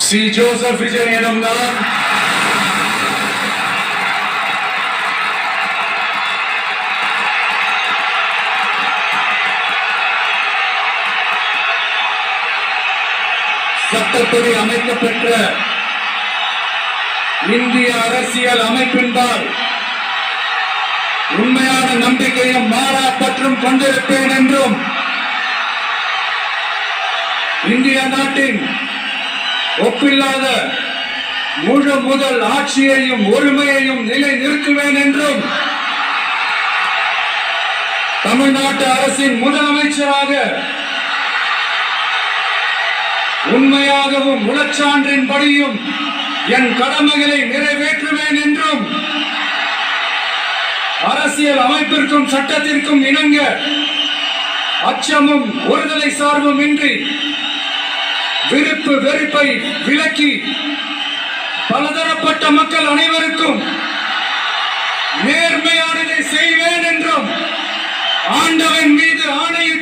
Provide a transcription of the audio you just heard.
C Joseph விஜயனிடம்தான் சட்டப்படி அமைக்கப்பெற்ற இந்திய அரசியல் அமைப்பின்பால் உண்மையான நம்பிக்கையும் மாறா பற்றும் கொண்டிருப்பேன் என்றும் இந்திய நாட்டின் ஒப்பில்லாத முழு முதல் ஆட்சியையும் ஒருமையையும் நிலை நிறுத்துவேன் என்றும் தமிழ்நாட்டு அரசின் முதலமைச்சராக உண்மையாகவும் உளச்சான்றின்படியும் என் கடமைகளை நிறைவேற்றுவேன் என்றும் அரசியல் அமைப்பிற்கும் சட்டத்திற்கும் இணங்க அச்சமும் ஒருதலை சார்பும் இன்றி விருப்பு வெறுப்பை விலக்கி பலதரப்பட்ட மக்கள் அனைவருக்கும் நேர்மையானதை செய்வேன் என்றும் ஆண்டவன் மீது ஆணையிட்டு